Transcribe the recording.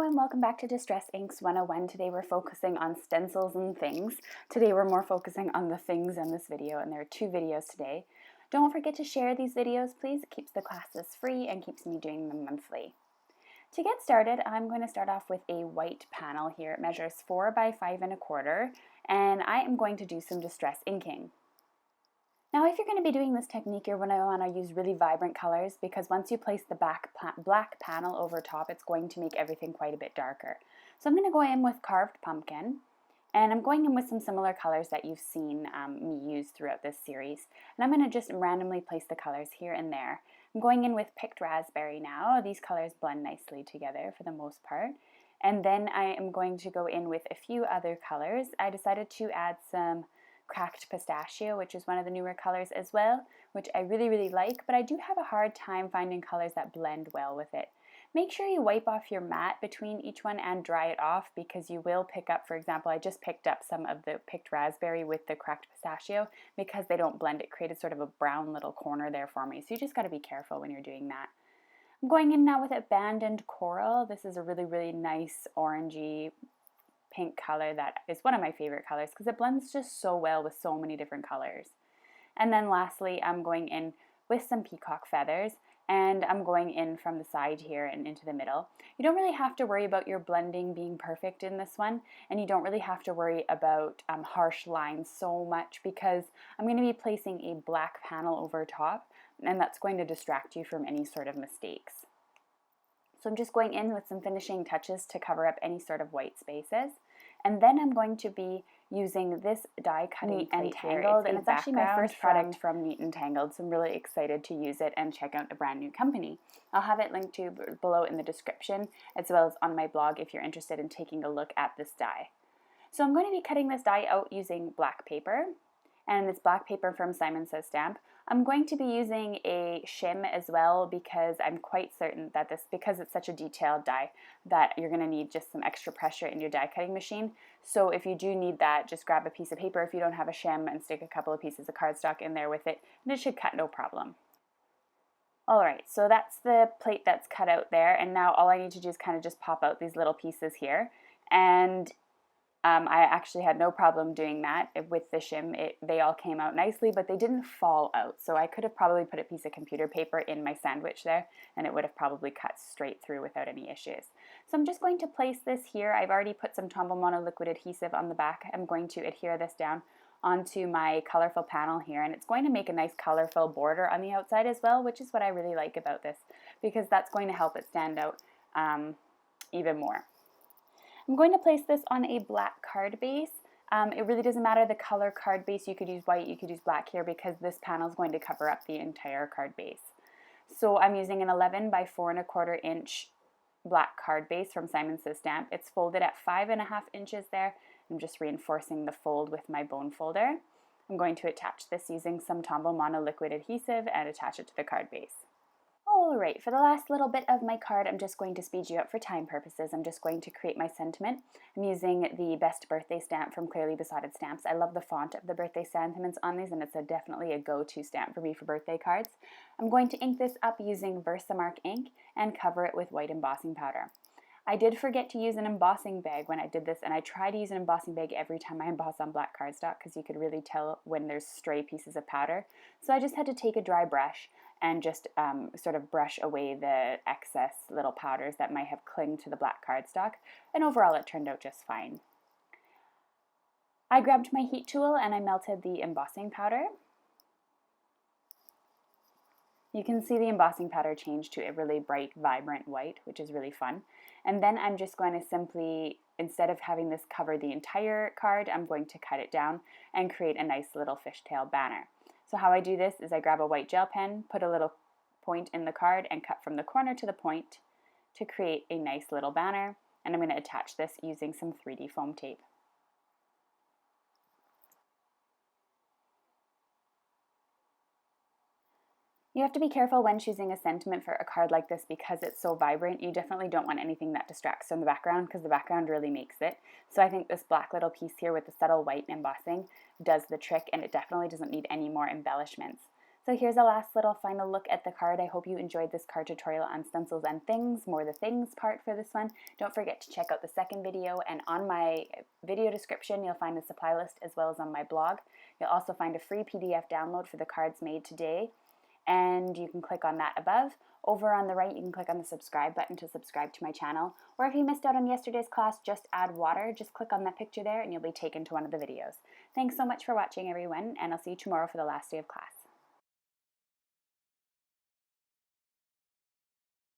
and welcome back to Distress Inks 101. Today we're focusing on stencils and things. Today we're more focusing on the things in this video, and there are 2 videos today. Don't forget to share these videos, please. It keeps the classes free and keeps me doing them monthly. To get started, I'm going to start off with a white panel here. It measures 4 by 5 1/4, and I am going to do some distress inking. Now, if you're going to be doing this technique, you're going to want to use really vibrant colors, because once you place the black panel over top, it's going to make everything quite a bit darker. So I'm going to go in with Carved Pumpkin, and I'm going in with some similar colors that you've seen me use throughout this series. And I'm going to just randomly place the colors here and there. I'm going in with Picked Raspberry now. These colors blend nicely together for the most part. And then I am going to go in with a few other colors. I decided to add some Cracked Pistachio, which is one of the newer colors as well, which I really like, but I do have a hard time finding colors that blend well with it. Make sure you wipe off your mat between each one and dry it off, because you will pick up, for example, I just picked up some of the Picked Raspberry with the Cracked Pistachio. Because they don't blend, it created sort of a brown little corner there for me, so you just got to be careful when you're doing that. I'm going in now with Abandoned Coral. This is a really nice orangey pink color that is one of my favorite colors because it blends just so well with so many different colors. And then lastly, I'm going in with some peacock feathers, and I'm going in from the side here and into the middle. You don't really have to worry about your blending being perfect in this one, and you don't really have to worry about harsh lines so much, because I'm going to be placing a black panel over top, and that's going to distract you from any sort of mistakes. So I'm just going in with some finishing touches to cover up any sort of white spaces. And then I'm going to be using this die cutting plate here. It's actually my first product from Neat and Tangled, so I'm really excited to use it and check out a brand new company. I'll have it linked to below in the description, as well as on my blog if you're interested in taking a look at this die. So I'm going to be cutting this die out using black paper, and it's black paper from Simon Says Stamp. I'm going to be using a shim as well, because I'm quite certain that because it's such a detailed die, that you're going to need just some extra pressure in your die cutting machine. So if you do need that, just grab a piece of paper if you don't have a shim and stick a couple of pieces of cardstock in there with it, and it should cut no problem. Alright, so that's the plate that's cut out there, and now all I need to do is kind of just pop out these little pieces here. And I actually had no problem doing that with the shim. They all came out nicely, but they didn't fall out. So I could have probably put a piece of computer paper in my sandwich there, and it would have probably cut straight through without any issues. So I'm just going to place this here. I've already put some Tombow Mono liquid adhesive on the back. I'm going to adhere this down onto my colorful panel here, and it's going to make a nice colorful border on the outside as well, which is what I really like about this, because that's going to help it stand out even more. I'm going to place this on a black card base. It really doesn't matter the color card base. You could use white, you could use black here, because this panel is going to cover up the entire card base. So I'm using an 11 by 4 1/4 inch black card base from Simon Says Stamp. It's folded at 5 1/2 inches there. I'm just reinforcing the fold with my bone folder. I'm going to attach this using some Tombow Mono liquid adhesive and attach it to the card base. Alright, for the last little bit of my card, I'm just going to speed you up for time purposes. I'm just going to create my sentiment. I'm using the Best Birthday stamp from Clearly Besotted Stamps. I love the font of the birthday sentiments on these, and it's definitely a go-to stamp for me for birthday cards. I'm going to ink this up using Versamark ink and cover it with white embossing powder. I did forget to use an embossing bag when I did this, and I try to use an embossing bag every time I emboss on black cardstock, because you could really tell when there's stray pieces of powder. So I just had to take a dry brush and just sort of brush away the excess little powders that might have clinged to the black cardstock, and overall it turned out just fine. I grabbed my heat tool and I melted the embossing powder. You can see the embossing powder change to a really bright, vibrant white, which is really fun. And then I'm just going to simply, instead of having this cover the entire card, I'm going to cut it down and create a nice little fishtail banner. So how I do this is I grab a white gel pen, put a little point in the card, and cut from the corner to the point to create a nice little banner. And I'm going to attach this using some 3D foam tape. You have to be careful when choosing a sentiment for a card like this, because it's so vibrant. You definitely don't want anything that distracts from the background, because the background really makes it. So I think this black little piece here with the subtle white embossing does the trick, and it definitely doesn't need any more embellishments. So here's a last little final look at the card. I hope you enjoyed this card tutorial on stencils and things, more the things part for this one. Don't forget to check out the second video, and on my video description you'll find the supply list as well as on my blog. You'll also find a free PDF download for the cards made today, and you can click on that above. Over on the right you can click on the subscribe button to subscribe to my channel, or if you missed out on yesterday's class, Just Add Water, just click on that picture there and you'll be taken to one of the videos. Thanks so much for watching everyone, and I'll see you tomorrow for the last day of class.